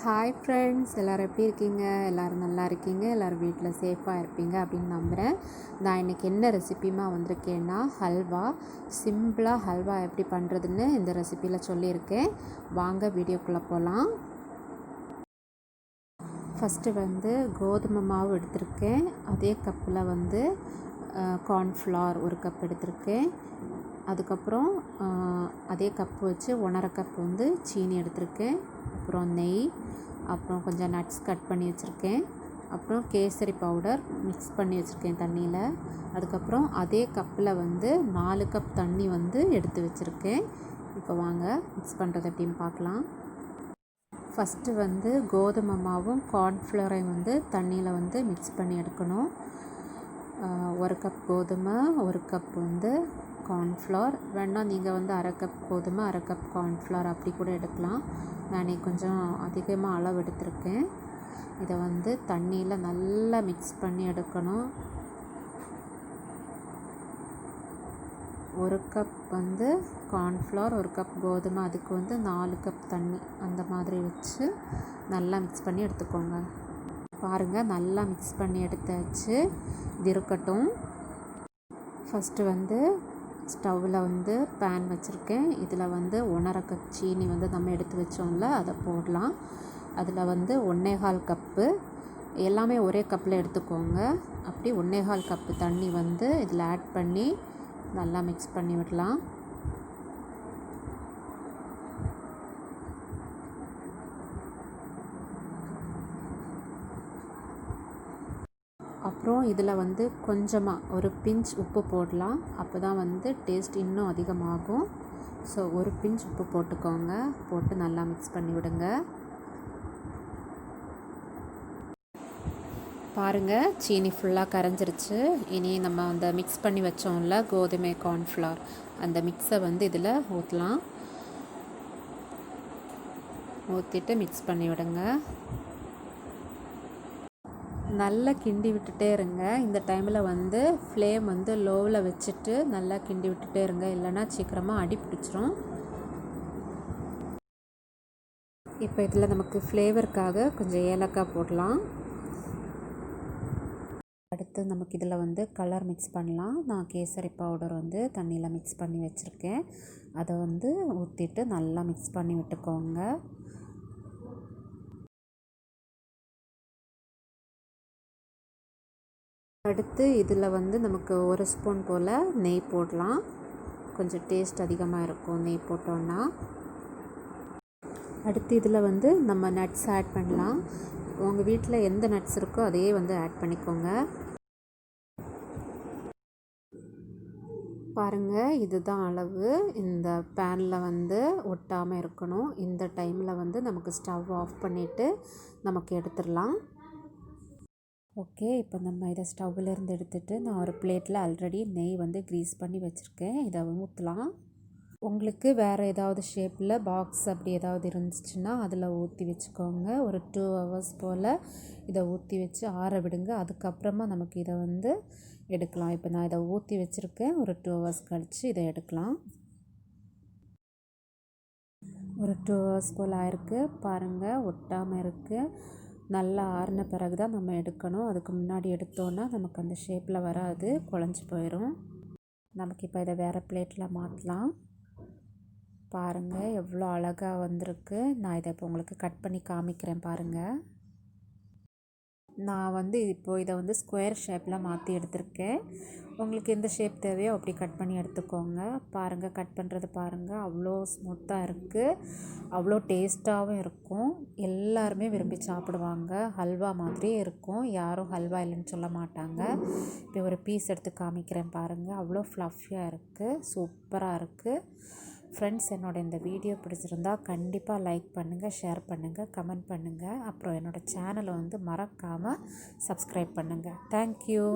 Hi friends, எல்லோரும் எப்படி இருக்கீங்க? எல்லோரும் நல்லா இருக்கீங்க. எல்லோரும் வீட்டில் சேஃபாக இருப்பீங்க அப்படின்னு நம்புகிறேன். நான் இன்றைக்கி என்ன ரெசிபியுமா வந்திருக்கேன்னா ஹல்வா. சிம்பிளாக ஹல்வா எப்படி பண்ணுறதுன்னு இந்த ரெசிப்பியில் சொல்லியிருக்கேன். வாங்க வீடியோக்குள்ளே போகலாம். ஃபஸ்ட்டு கோதுமை மாவு எடுத்திருக்கேன். அதே கப்பில் கார்ன்ஃப்ளவர் 1 கப் எடுத்திருக்கேன். அதுக்கப்புறம் அதே கப்பு வச்சு 1/2 கப் சீனி எடுத்திருக்கேன். அப்புறம் நெய், அப்புறம் கொஞ்சம் நட்ஸ் கட் பண்ணி வச்சுருக்கேன். அப்புறம் கேசரி பவுடர் மிக்ஸ் பண்ணி வச்சுருக்கேன் தண்ணியில். அதுக்கப்புறம் அதே கப்பில் 4 கப் தண்ணி எடுத்து வச்சுருக்கேன். இப்போ வாங்க மிக்ஸ் பண்ணுறது எப்படின்னு பார்க்கலாம். ஃபஸ்ட்டு கோதுமை மாவும் கார்ன்ஃப்ளவரையும் தண்ணியில் மிக்ஸ் பண்ணி எடுக்கணும். 1 கப் கோதுமை, 1 கப் கார்ன்ஃப்ளவர். வேணால் நீங்கள் 1/2 கப் கோதுமை, 1/2 கப் கார்ன்ஃப்ளவர் அப்படி கூட எடுக்கலாம். நான் கொஞ்சம் அதிகமாக அளவு எடுத்திருக்கேன். இதை தண்ணியில் நல்லா மிக்ஸ் பண்ணி எடுக்கணும். 1 கப் கார்ன்ஃப்ளவர், 1 கப் கோதுமை, அதுக்கு 4 கப் தண்ணி, அந்த மாதிரி வச்சு நல்லா மிக்ஸ் பண்ணி எடுத்துக்கோங்க. பாருங்கள், நல்லா மிக்ஸ் பண்ணி எடுத்தாச்சு. இது இருக்கட்டும். ஃபஸ்ட்டு ஸ்டவ்வில் பேன் வச்சுருக்கேன். இதில் 1/2 கப் சீனி நம்ம எடுத்து வச்சோம்ல, அதை போடலாம். அதில் 1/4 கப்பு, எல்லாமே ஒரே கப்பில் எடுத்துக்கோங்க. அப்படி 1/4 கப்பு தண்ணி இதில் ஆட் பண்ணி நல்லா மிக்ஸ் பண்ணி விடலாம். அப்புறம் இதில் கொஞ்சமாக ஒரு பிஞ்ச் உப்பு போடலாம். அப்போ தான் டேஸ்ட் இன்னும் அதிகமாகும். ஸோ ஒரு பிஞ்ச் உப்பு போட்டுக்கோங்க. போட்டு நல்லா மிக்ஸ் பண்ணி விடுங்க. பாருங்கள், சீனி ஃபுல்லாக கரைஞ்சிருச்சு. இனி நம்ம மிக்ஸ் பண்ணி வச்சோம்ல கோதுமை கார்ன்ஃப்ளவர், அந்த மிக்ஸை இதில் ஊற்றலாம். ஊற்றிட்டு மிக்ஸ் பண்ணி விடுங்க. நல்லா கிண்டி விட்டுட்டே இருங்க. இந்த டைமில் ஃப்ளேம் லோவில் வச்சுட்டு நல்லா கிண்டி விட்டுட்டே இருங்க, இல்லைன்னா சீக்கிரமாக அடி பிடிச்சிரும். இப்போ இதில் நமக்கு ஃப்ளேவருக்காக கொஞ்சம் ஏலக்காய் போடலாம். அடுத்து நமக்கு இதில் கலர் மிக்ஸ் பண்ணலாம். நான் கேசரி பவுடர் தண்ணியில் மிக்ஸ் பண்ணி வச்சுருக்கேன். அதை ஊற்றிட்டு நல்லா மிக்ஸ் பண்ணி விட்டுக்கோங்க. அடுத்து இதில் நமக்கு 1 ஸ்பூன் போல் நெய் போடலாம். கொஞ்சம் டேஸ்ட் அதிகமாக இருக்கும் நெய் போட்டோன்னா. அடுத்து இதில் நம்ம நட்ஸ் ஆட் பண்ணலாம். உங்கள் வீட்டில் எந்த நட்ஸ் இருக்கோ அதையே ஆட் பண்ணிக்கோங்க. பாருங்கள், இதுதான் அளவு. இந்த பேனில் ஒட்டாமல் இருக்கணும். இந்த டைமில் நமக்கு ஸ்டவ் ஆஃப் பண்ணிவிட்டு நமக்கு எடுத்துடலாம். ஓகே, இப்போ நம்ம இதை ஸ்டவ்விலேருந்து எடுத்துகிட்டு நான் ஒரு பிளேட்டில் ஆல்ரெடி நெய் க்ரீஸ் பண்ணி வச்சுருக்கேன். இதை ஊற்றலாம். உங்களுக்கு வேறு ஏதாவது ஷேப்பில் பாக்ஸ் அப்படி ஏதாவது இருந்துச்சுன்னா அதில் ஊற்றி வச்சுக்கோங்க. ஒரு 2 ஹவர்ஸ் போல் இதை ஊற்றி வச்சு ஆற விடுங்க. அதுக்கப்புறமா நமக்கு இதை எடுக்கலாம். இப்போ நான் இதை ஊற்றி வச்சுருக்கேன். ஒரு 2 ஹவர்ஸ் கழித்து இதை எடுக்கலாம். ஒரு 2 ஹவர்ஸ் போல் ஆயிருக்கு. பாருங்கள், ஒட்டாமல் இருக்குது. நல்லா ஆறின பிறகு தான் நம்ம எடுக்கணும். அதுக்கு முன்னாடி எடுத்தோன்னா நமக்கு அந்த ஷேப்பில் வராது, குழஞ்சி போயிடும். நமக்கு இப்போ இதை வேறு பிளேட்டில் மாற்றலாம். பாருங்கள், எவ்வளோ அழகாக வந்திருக்கு. நான் இதை இப்போ உங்களுக்கு கட் பண்ணி காமிக்கிறேன். பாருங்கள், நான் இப்போது இதை ஸ்கொயர் ஷேப்பில் மாற்றி எடுத்திருக்கேன். உங்களுக்கு எந்த ஷேப் தேவையோ அப்படி கட் பண்ணி எடுத்துக்கோங்க. பாருங்கள், கட் பண்ணுறது பாருங்கள், அவ்வளோ ஸ்மூத்தாக இருக்குது, அவ்வளோ டேஸ்ட்டாகவும் இருக்கும். எல்லாருமே விரும்பி சாப்பிடுவாங்க. ஹல்வா மாதிரியே இருக்கும். யாரும் ஹல்வா இல்லைன்னு சொல்ல மாட்டாங்க. இப்போ ஒரு பீஸ் எடுத்து காமிக்கிறேன். பாருங்கள், அவ்வளோ ஃப்ளஃபியாக இருக்குது, சூப்பராக இருக்குது. ஃப்ரெண்ட்ஸ், இந்த வீடியோ பிடிச்சிருந்தா கண்டிப்பாக லைக் பண்ணுங்கள், ஷேர் பண்ணுங்கள், கமெண்ட் பண்ணுங்கள். அப்புறம் என்னோடய சேனலை மறக்காமல் சப்ஸ்கிரைப் பண்ணுங்கள். தேங்க்யூ.